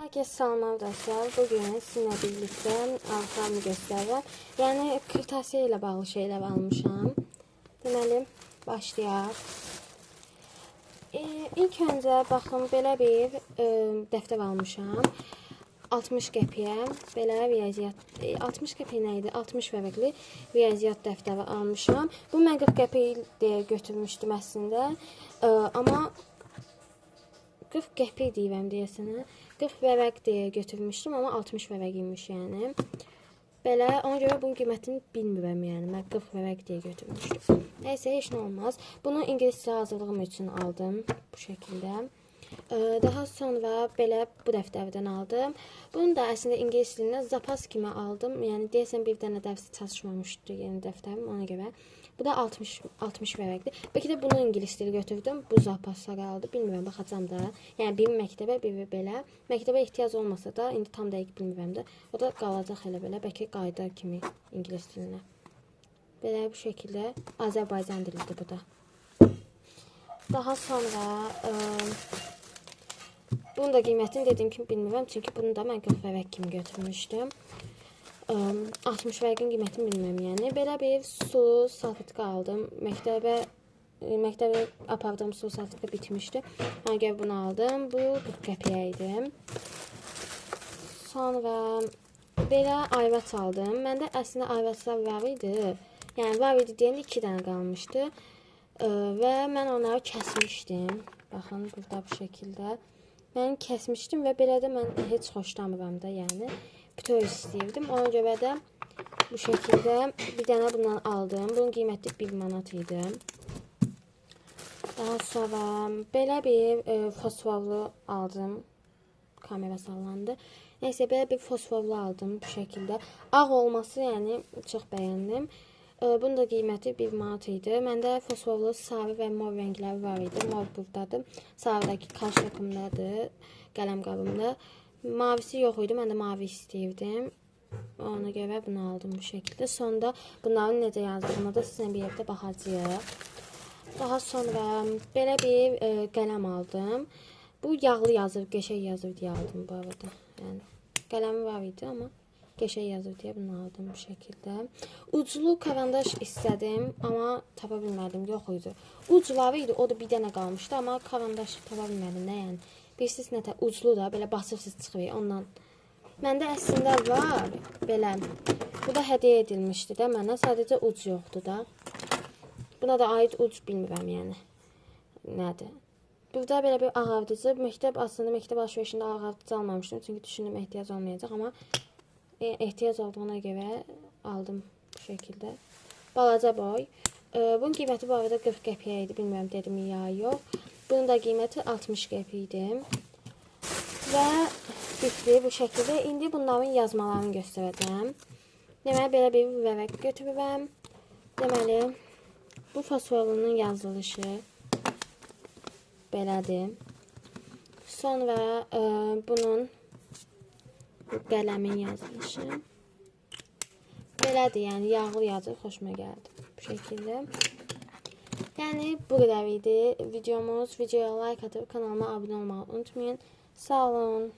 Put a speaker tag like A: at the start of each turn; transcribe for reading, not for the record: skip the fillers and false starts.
A: Herkese salam arkadaşlar. Bugün sizinle birlikte arxamı göstereceğim. Yani kırtasiye ile bağlı şeyler almışam. Deməli, başlayaq. İlk öncə baxın belə bir dəftər almışam. 60 qəpiyə belə riyaziyyat 60 qəpik nə idi? 60 vərəqli riyaziyyat dəftəri almışam. Bu mən 40 qəpik deyə götürmüşdüm əslində. Amma 40 qəpik deyirəm deyəsənə. 40 vərəq deyə götürmüşdüm, amma 60 vərəq imiş yəni. Belə, ona görə bunun qiymətini bilmirəm yəni. Mən 40 vərəq deyə götürmüşdüm. Nəysə, heç nə olmaz. Bunu ingiliscə hazırlığım üçün aldım bu şəkildə. Daha sonra belə bu dəftərdən aldım. Bunu da əslində ingilis dilində zapas kimi aldım. Yəni deyəsən bir dənə dərs çalışmamışdı yeni dəftərim, ona görə. Bu da 60 vərəqdir. Bəlkə də bunu ingilis dili götürdüm. Bu zapaslar aldı. Bilmirəm, baxacağam da. Yəni biri məktəbə, biri belə. Məktəbə ehtiyac olmasa da indi tam dəqiq bilmirəm də. O da qalacaq elə belə. Bəlkə qayıdar kimi ingilis dilinə. Belə bu şəkildə Azərbaycan dilidir bu da. Daha sonra bunun da qiymətini dediyim kimi bilmirəm. Çünki bunu da mən 40 vərəq kimi götürmüşdüm. 60 vərəqin qiymətini bilmirəm yəni. Belə bir sulu salfetka aldım. Məktəbə apardığım sulu salfetka bitmişdi. Ona görə bunu aldım. Bu 40 qəpiyə idi. Sonra belə ayvaç aldım. Məndə əslində ayvaçlar var idi. Yəni var idi deyəndə 2 dənə qalmışdı. Və mən onları kəsmişdim. Baxın, burada bu şəkildə. Mən kəsmişdim və belə də mən heç xoşlamıram da, yəni. Bütöv istəyirdim. Ona görə də bu şəkildə bir dənə bundan aldım. Bunun qiyməti 1 manat idi. Daha sonra belə bir fosforlu aldım. Kamera sallandı. Nəysə, belə bir fosforlu aldım bu şəkildə. Ağ olması, yəni çox bəyəndim. Bunun da qiyməti 1 manat idi. Məndə fosforlu sarı və mor rəngləri var idi. Mor buradadır. Sarıdakı kaş takımdadır. Qələm qabımda. Mavisi yox idi. Mən də mavi istəyirdim. Ona görə bunu aldım bu şəkildə. Sonda bunların necə yazdığına da sizə bir yerdə baxacağıq. Daha sonra belə bir qələm aldım. Bu yağlı yazır, qəşəng yazır deyə aldım bu arada. Yəni qələmi var idi, amma qəşəng yazır deyə bunu aldım bu şəkildə. Uclu karandaş istədim, amma tapa bilmədim, yox idi. Ucları idi, o da bir dənə qalmışdı, amma karandaş tapa bilmədim də, yəni. Bilirsiniz nətə uclu da, belə basırsız çıxır, ondan. Məndə əslində var, belə. Bu da hədiyyə edilmişdi də mənə, sadəcə uc yoxdur da. Buna da aid uc bilmirəm, yəni. Nədir? Burada belə bir ağardıcı, aslında məktəb alışverişində ağardıcı almamışdım, çünki düşündüm ehtiyac olmayacaq, amma ehtiyac olduğuna görə aldım bu şəkildə. Balaca boy. Bunun qiyməti bu arada 40 qəpiyə idi, bilmirəm dedim ya yox. Bunun da qiyməti 60 qəpiyə idi. Və bitdi bu şəkildə. İndi bunların yazmalarını göstərəcəm. Deməli, belə bir vərəq götürürəm. Deməli, bu fosforlunun yazılışı belədir. Sonra bunun qələmin yazılışı belədir, yəni yağlı yazır, xoşuma gəldi bu şəkildə. Yəni bu qədər idi videomuz. Videoya like atıb kanalıma abunə olmağı unutmayın. Sağ olun.